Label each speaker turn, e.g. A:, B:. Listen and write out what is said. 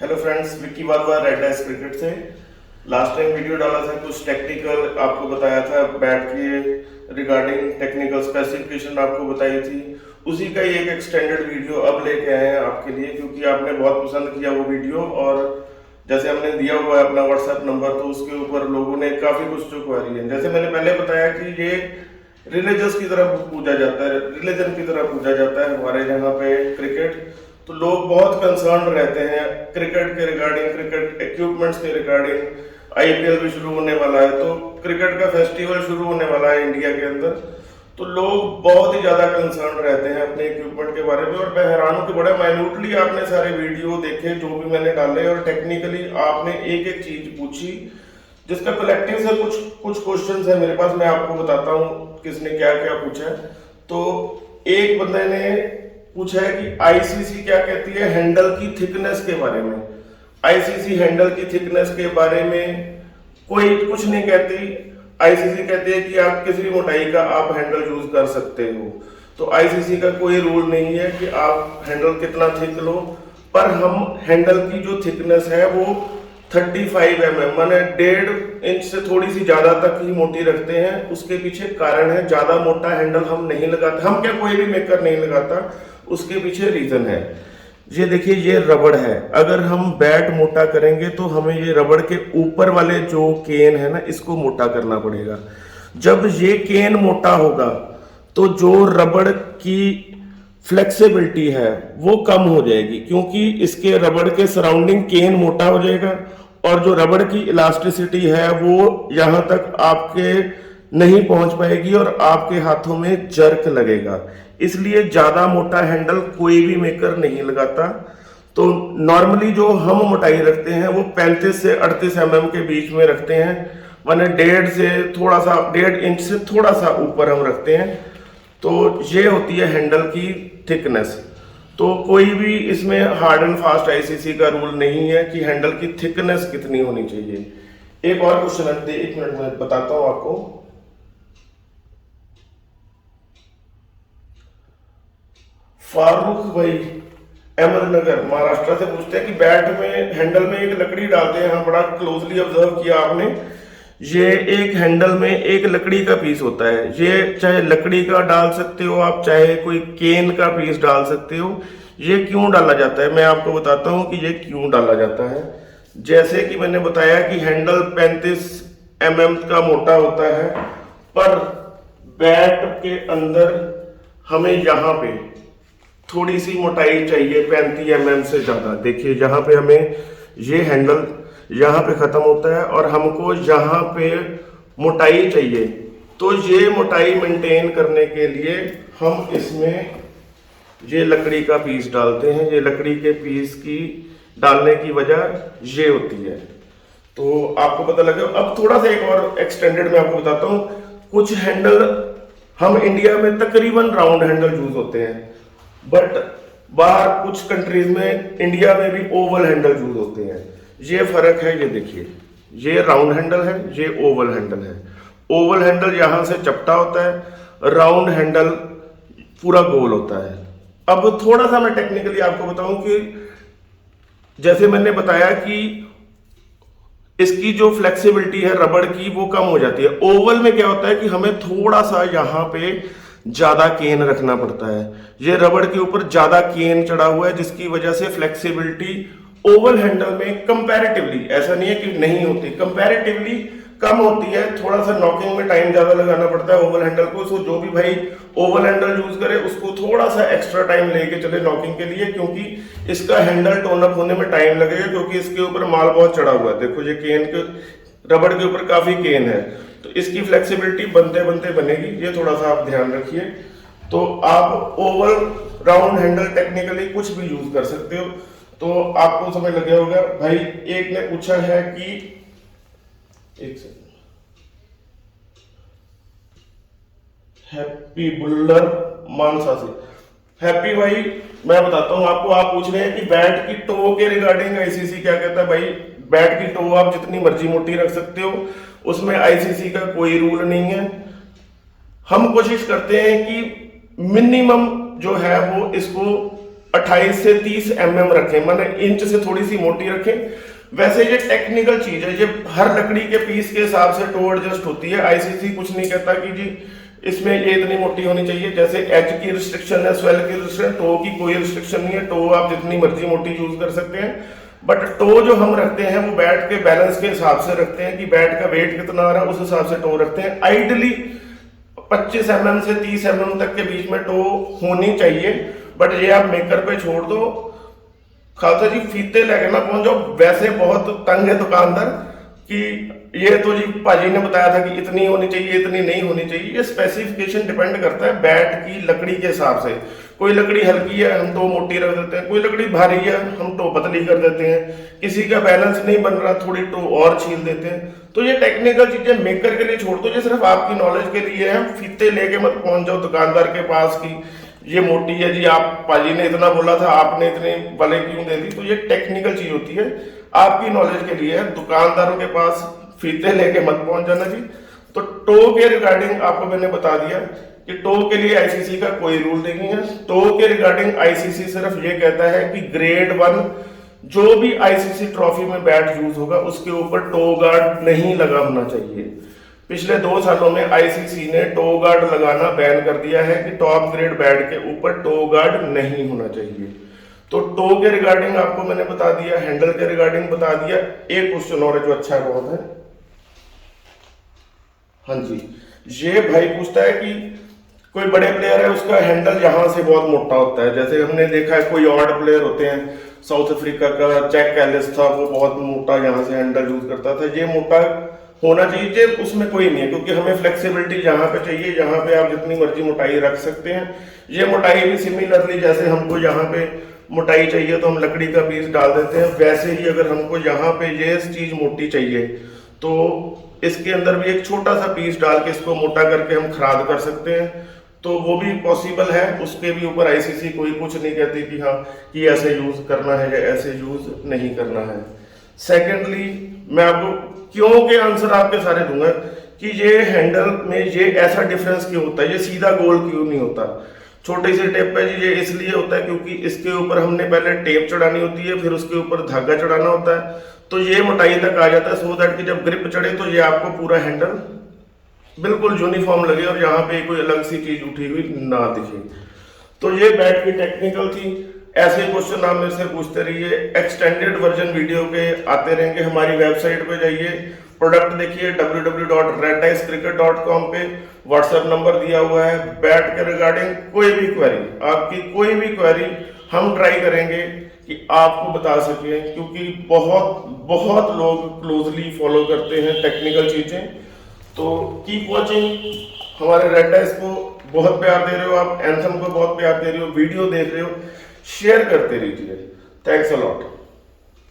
A: Hello friends, Vicky Wadhwa red dice cricket से। Last time video डाला था, कुछ टेक्निकल आपको बताया था, बैट के रिगार्डिंग टेक्निकल स्पेसिफिकेशन आपको बताई थी। उसी का ही एक एक्सटेंडेड वीडियो अब लेके आए हैं आपके लिए, क्योंकि आपने बहुत पसंद किया वो वीडियो। और जैसे हमने दिया हुआ है अपना व्हाट्सएप नंबर, तो उसके ऊपर लोगों ने काफ़ी कुछ जो क्वेरी है, जैसे मैंने पहले बताया कि ये रिलीजियस की तरह पूजा जाता है, रिलीजन की तरह पूजा जाता है हमारे यहाँ पे क्रिकेट। तो लोग बहुत कंसर्न रहते हैं क्रिकेट के रिगार्डिंग, क्रिकेट इक्विपमेंट्स के रिगार्डिंग। आईपीएल भी शुरू होने वाला है, तो क्रिकेट का फेस्टिवल शुरू होने वाला है इंडिया के अंदर। तो लोग बहुत ही ज्यादा कंसर्न रहते हैं अपने इक्विपमेंट के बारे में। और मैं हैरान हूं कि बड़े माइन्यूटली आपने सारे वीडियो देखे जो भी मैंने डाले, और टेक्निकली आपने एक एक चीज पूछी, जिसका कलेक्टिव से कुछ क्वेश्चंस है मेरे पास। मैं आपको बताता हूँ किसने क्या क्या पूछा है। तो एक बंदे ने पूछा है कि आईसीसी क्या कहती है हैंडल की थिकनेस के बारे में। आईसीसी हैंडल की थिकनेस के बारे में कोई कुछ नहीं कहती। आईसीसी कहती है कि आप किसी भी मोटाई का आप हैंडल यूज कर सकते हो। तो आईसीसी का कोई रूल नहीं है कि आप हैंडल कितना थिक लो, पर हम हैंडल की जो थिकनेस है वो 35 mm माने 1.5 इंच से थोड़ी सी ज्यादा तक ही मोटी रखते हैं। उसके पीछे कारण है, ज्यादा मोटा हैंडल हम नहीं लगाते। हम क्या, कोई भी मेकर नहीं लगाता, उसके पीछे रीजन है। ये देखिए, ये रबड़ है। अगर हम बैट मोटा करेंगे तो हमें ये रबड़ के ऊपर वाले जो केन है ना, इसको मोटा करना पड़ेगा। जब ये केन मोटा होगा तो जो रबड़ की फ्लेक्सिबिलिटी है वो कम हो जाएगी, क्योंकि इसके रबड़ के सराउंडिंग केन मोटा हो जाएगा, और जो रबड़ की इलास्टिसिटी है वो यहां तक आपके नहीं पहुंच पाएगी और आपके हाथों में जर्क लगेगा। इसलिए ज्यादा मोटा हैंडल कोई भी मेकर नहीं लगाता। तो नॉर्मली जो हम मोटाई रखते हैं वो 35 से 38 mm के बीच में रखते हैं, माने 1.5 इंच से थोड़ा सा ऊपर हम रखते हैं। तो ये होती है हैंडल की थिकनेस। तो कोई भी इसमें हार्ड एंड फास्ट आईसीसी का रूल नहीं है कि हैंडल की थिकनेस कितनी होनी चाहिए। एक और क्वेश्चन है, 1 मिनट में बताता हूं आपको। फारूक भाई अहमदनगर महाराष्ट्र से पूछते हैं कि बैट में हैंडल में एक लकड़ी डालते हैं। हाँ, बड़ा क्लोजली ऑब्जर्व किया आपने। ये एक हैंडल में एक लकड़ी का पीस होता है। ये चाहे लकड़ी का डाल सकते हो आप, चाहे कोई केन का पीस डाल सकते हो। ये क्यों डाला जाता है मैं आपको बताता हूं कि ये क्यों डाला जाता है। जैसे कि मैंने बताया कि हैंडल 35 mm का मोटा होता है, पर बैट के अंदर हमें यहाँ पे थोड़ी सी मोटाई चाहिए, 35 mm से ज्यादा। देखिए यहाँ पे हमें ये हैंडल यहाँ पे खत्म होता है और हमको यहाँ पे मोटाई चाहिए। तो ये मोटाई मेंटेन करने के लिए हम इसमें ये लकड़ी का पीस डालते हैं। ये लकड़ी के पीस की डालने की वजह ये होती है। तो आपको पता लगे। अब थोड़ा सा एक और एक्सटेंडेड में आपको बताता हूँ। कुछ हैंडल हम इंडिया में तकरीबन राउंड हैंडल यूज होते हैं, बट बाहर कुछ कंट्रीज में, इंडिया में भी ओवल हैंडल यूज होते हैं। ये फर्क है। ये देखिए, ये राउंड हैंडल है, ये ओवल हैंडल है। ओवल हैंडल यहां से चपटा होता है, राउंड हैंडल पूरा गोल होता है। अब थोड़ा सा मैं टेक्निकली आपको बताऊं कि जैसे मैंने बताया कि इसकी जो फ्लेक्सिबिलिटी है रबड़ की वो कम हो जाती है। ओवल में क्या होता है कि हमें थोड़ा सा यहाँ पे ज्यादा केन रखना पड़ता है। ये रबड़ के ऊपर ज्यादा केन चढ़ा हुआ है, जिसकी वजह से फ्लेक्सिबिलिटी ओवल हैंडल में कंपैरेटिवली, ऐसा नहीं है कि नहीं होती, कंपैरेटिवली कम होती है। थोड़ा सा नॉकिंग में टाइम ज्यादा लगाना पड़ता है ओवल हैंडल को। सो जो भी भाई ओवल हैंडल यूज करे उसको थोड़ा सा एक्स्ट्रा टाइम लेके चले नॉकिंग के लिए, क्योंकि इसका हैंडल टोन अप होने में टाइम लगेगा, क्योंकि इसके ऊपर माल बहुत चढ़ा हुआ है। देखो ये केन के, रबड़ के ऊपर काफी केन है, तो इसकी फ्लेक्सिबिलिटी बनते बनते बनेगी। ये थोड़ा सा आप ध्यान रखिए। तो आप ओवल, राउंड हैंडल टेक्निकली कुछ भी यूज कर सकते हो। तो आपको समझ लग गया होगा। भाई एक ने पूछा है कि, एक सेकंड, हैप्पी बुल्लर मानसा से। हैप्पी भाई मैं बताता हूं आपको। आप पूछ रहे हैं कि बैट की टो के रिगार्डिंग आईसीसी क्या कहता है। भाई बैट की टो आप जितनी मर्जी मोटी रख सकते हो, उसमें आईसीसी का कोई रूल नहीं है। हम कोशिश करते हैं कि मिनिमम जो है वो इसको 28 से 30 mm रखें, माने इंच से थोड़ी सी मोटी रखें। वैसे ये टेक्निकल चीज है, ये हर लकड़ी के पीस के हिसाब से टो एडजस्ट होती है। आईसीसी कुछ नहीं कहता कि जी इसमें ये इतनी मोटी होनी चाहिए। जैसे एज की रिस्ट्रिक्शन है, स्वेल की रिस्ट्रिक्शन, टो की कोई रिस्ट्रिक्शन नहीं है। टो आप जितनी मर्जी मोटी यूज कर सकते हैं, बट टो जो हम रखते हैं वो बैट के बैलेंस के हिसाब से रखते हैं कि बैट का वेट कितना आ रहा है, उस हिसाब से टो रखते हैं। आइडली 25 mm से 30 mm तक के बीच में टो होनी चाहिए, बट ये आप मेकर पे छोड़ दो, खालसा जी फीते लेके ना पहुंच जाओ। वैसे बहुत तंग है दुकानदार कि ये तो जी पाजी ने बताया था कि इतनी होनी चाहिए, इतनी नहीं होनी चाहिए। ये स्पेसिफिकेशन डिपेंड करता है बैट की लकड़ी के हिसाब से। कोई लकड़ी हल्की है, हम टो मोटी रख देते हैं, कोई लकड़ी भारी है, हम टो पतली कर देते हैं, किसी का बैलेंस नहीं बन रहा, थोड़ी टो और छील देते हैं। तो ये टेक्निकल चीजें मेकर के लिए छोड़ दो, ये सिर्फ आपकी नॉलेज के लिए है। फीते लेके मत पहुंच जाओ दुकानदार के पास की ये मोटी है जी, आप पाजी ने इतना बोला था, आपने इतने वाले क्यों दे दी। तो ये टेक्निकल चीज होती है, आपकी नॉलेज के लिए है। दुकानदारों के पास फीते लेके मत पहुंच जाना जी। तो टो के रिगार्डिंग आपको मैंने बता दिया कि टो के लिए आईसीसी का कोई रूल नहीं है। टो के रिगार्डिंग आईसीसी सिर्फ ये कहता है कि ग्रेड 1 जो भी आईसीसी ट्रॉफी में बैट यूज होगा उसके ऊपर टो गार्ड नहीं लगा होना चाहिए। पिछले 2 सालों में आईसीसी ने टो गार्ड लगाना बैन कर दिया है कि टॉप ग्रेड बैट के ऊपर टो गार्ड नहीं होना चाहिए। तो टो के रिगार्डिंग आपको मैंने बता दिया, हैंडल के रिगार्डिंग बता दिया। एक क्वेश्चन और है जो अच्छा है, बहुत है। हाँ जी, ये भाई पूछता है कि कोई बड़े प्लेयर है, उसका हैंडल यहां से बहुत मोटा होता है। जैसे हमने देखा है कोई ऑड प्लेयर होते हैं, साउथ अफ्रीका का जैक कैलिस था, वो बहुत मोटा यहाँ से हैंडल यूज करता था। ये मोटा होना चाहिए, उसमें कोई नहीं है, क्योंकि हमें फ्लेक्सिबिलिटी जहां पे चाहिए, जहां पे आप जितनी मर्जी मोटाई रख सकते हैं। ये मोटाई भी सिमिलरली, जैसे हमको यहाँ पे मोटाई चाहिए तो हम लकड़ी का पीस डाल देते हैं, वैसे ही अगर हमको यहाँ पे ये चीज मोटी चाहिए तो इसके अंदर भी एक छोटा सा पीस डाल के इसको मोटा करके हम खराद कर सकते हैं। तो वो भी पॉसिबल है, उसके भी ऊपर आईसीसी कोई कुछ नहीं कहती कि हाँ कि ऐसे यूज करना है या ऐसे यूज नहीं करना है। सेकेंडली, मैं आपको क्यों के आंसर आपके सारे दूंगा कि ये हैंडल में ये ऐसा डिफरेंस क्यों होता है, ये सीधा गोल क्यों नहीं होता। छोटी सी टेप पे जी ये इसलिए होता है क्योंकि इसके ऊपर हमने पहले टेप चढ़ानी होती है, फिर उसके ऊपर धागा चढ़ाना होता है, तो ये मोटाई तक आ जाता है, सो दैट कि जब ग्रिप चढ़े तो ये आपको पूरा हैंडल बिल्कुल यूनिफॉर्म लगे और यहाँ पे कोई अलग सी चीज उठी हुई ना दिखे। तो ये बैट की टेक्निकल थी। ऐसे क्वेश्चन आप मेरे से पूछते रहिए, एक्सटेंडेड वर्जन वीडियो के आते रहेंगे। हमारी वेबसाइट पे जाइए, प्रोडक्ट देखिए www.reddicecricket.com पे, व्हाट्सएप नंबर दिया हुआ है। बैट के रिगार्डिंग कोई भी क्वेरी, आपकी कोई भी क्वेरी हम ट्राई करेंगे कि आपको बता सके, क्योंकि बहुत बहुत लोग क्लोजली फॉलो करते हैं टेक्निकल चीजें। तो कीप वॉचिंग, हमारे रेड डाइस को बहुत प्यार दे रहे हो आप, एंथम को बहुत प्यार दे रहे हो, वीडियो देख रहे हो, शेयर करते रहिए। Thanks a lot.